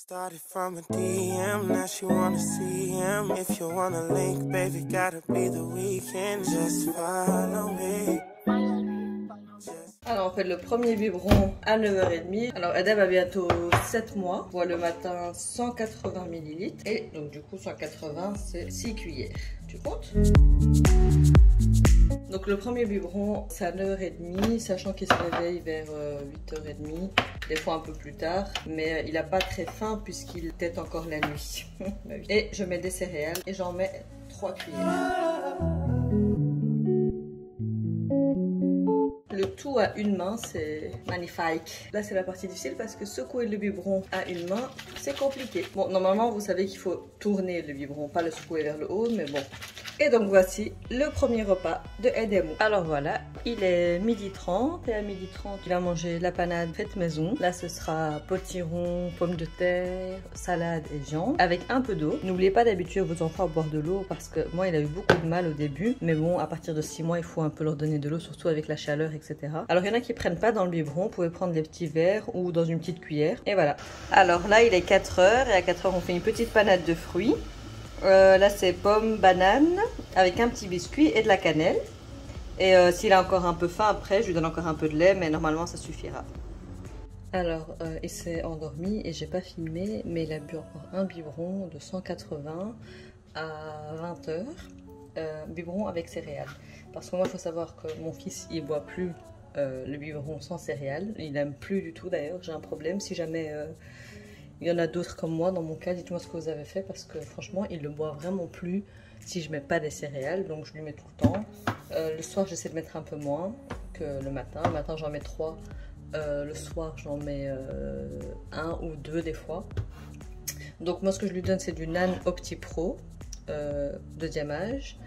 Started from a DM, now she wanna see him. If you wanna link, baby, gotta be the weekend. Just follow me. Alors on fait le premier biberon à 9h30. Alors Adem a bientôt 7 mois. On voit le matin 180 ml. Et donc du coup 180 c'est 6 cuillères. Tu comptes? Donc le premier biberon c'est à 9h30, sachant qu'il se réveille vers 8h30, des fois un peu plus tard. Mais il n'a pas très faim puisqu'il tète encore la nuit. Et je mets des céréales et j'en mets 3 cuillères. Le tout à une main, c'est magnifique. Là, c'est la partie difficile parce que secouer le biberon à une main, c'est compliqué. Bon, normalement, vous savez qu'il faut tourner le biberon, pas le secouer vers le haut, mais bon. Et donc, voici le premier repas de Edemou. Alors voilà, il est 12h30 et à 12h30, il va manger la panade faite maison. Là, ce sera potiron, pommes de terre, salade et viande avec un peu d'eau. N'oubliez pas d'habituer vos enfants à boire de l'eau parce que moi, il a eu beaucoup de mal au début. Mais bon, à partir de 6 mois, il faut un peu leur donner de l'eau, surtout avec la chaleur, etc. Alors, il y en a qui prennent pas dans le biberon. Vous pouvez prendre des petits verres ou dans une petite cuillère. Et voilà. Alors là, il est 4h et à 4h, on fait une petite panade de fruits. Là c'est pommes, bananes avec un petit biscuit et de la cannelle. Et s'il a encore un peu faim après, je lui donne encore un peu de lait, mais normalement ça suffira. Alors il s'est endormi et j'ai pas filmé, mais il a bu encore un biberon de 180 à 20h. Biberon avec céréales. Parce que moi il faut savoir que mon fils il boit plus le biberon sans céréales. Il n'aime plus du tout d'ailleurs, j'ai un problème. Si jamais il y en a d'autres comme moi, dans mon cas, dites-moi ce que vous avez fait parce que franchement, il ne le boit vraiment plus si je ne mets pas des céréales. Donc je lui mets tout le temps. Le soir, j'essaie de mettre un peu moins que le matin. Le matin, j'en mets 3. Le soir, j'en mets 1 ou 2 des fois. Donc moi, ce que je lui donne, c'est du Nan OptiPro, deuxième âge.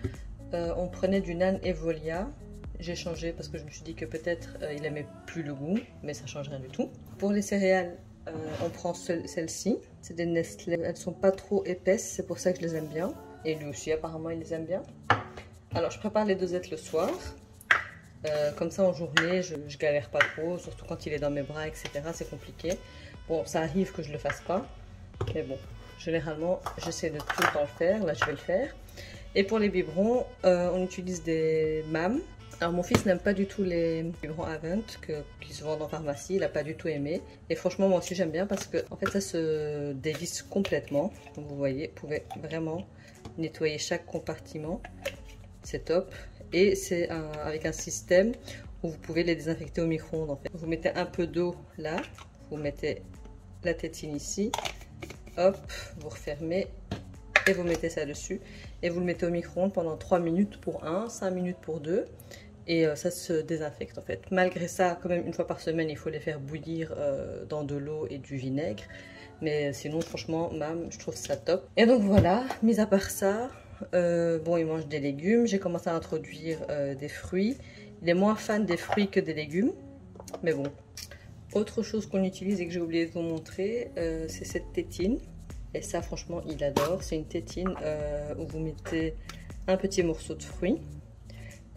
On prenait du Nan Evolia. J'ai changé parce que je me suis dit que peut-être il n'aimait plus le goût, mais ça ne change rien du tout. Pour les céréales, on prend celles-ci, c'est des Nestlé, elles sont pas trop épaisses, c'est pour ça que je les aime bien. Et lui aussi apparemment il les aime bien. Alors je prépare les dosettes le soir, comme ça en journée je galère pas trop, surtout quand il est dans mes bras etc, c'est compliqué. Bon ça arrive que je le fasse pas, mais bon, généralement j'essaie de tout le temps le faire, là je vais le faire. Et pour les biberons, on utilise des MAM. Alors mon fils n'aime pas du tout les biberons Avent qui se vendent en pharmacie, il n'a pas du tout aimé. Et franchement moi aussi j'aime bien parce que en fait ça se dévisse complètement. Donc vous voyez, vous pouvez vraiment nettoyer chaque compartiment, c'est top. Et c'est avec un système où vous pouvez les désinfecter au micro-ondes en fait. Vous mettez un peu d'eau là, vous mettez la tétine ici, hop, vous refermez. Et vous mettez ça dessus et vous le mettez au micro-ondes pendant 3 minutes pour 1, 5 minutes pour 2 et ça se désinfecte en fait. Malgré ça, quand même une fois par semaine, il faut les faire bouillir dans de l'eau et du vinaigre. Mais sinon, franchement, même, je trouve ça top. Et donc voilà, mis à part ça, bon, il mange des légumes. J'ai commencé à introduire des fruits. Il est moins fan des fruits que des légumes. Mais bon. Autre chose qu'on utilise et que j'ai oublié de vous montrer, c'est cette tétine. Et ça, franchement, il adore. C'est une tétine où vous mettez un petit morceau de fruit.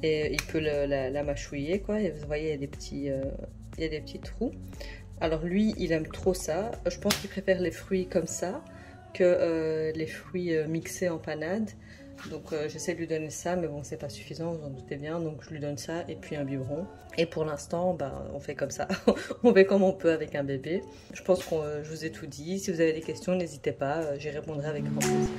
Et il peut la mâchouiller, quoi. Et vous voyez, il y a des petits trous. Alors lui, il aime trop ça. Je pense qu'il préfère les fruits comme ça que les fruits mixés en panade. Donc j'essaie de lui donner ça, mais bon, c'est pas suffisant, vous en doutez bien. Donc je lui donne ça et puis un biberon. Et pour l'instant, bah, on fait comme ça. On fait comme on peut avec un bébé. Je pense que je vous ai tout dit. Si vous avez des questions, n'hésitez pas. J'y répondrai avec grand plaisir.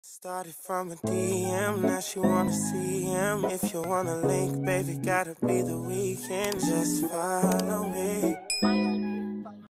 Started from a DM, now she wanna see him. If you wanna link, baby, gotta be the weekend. Just follow me.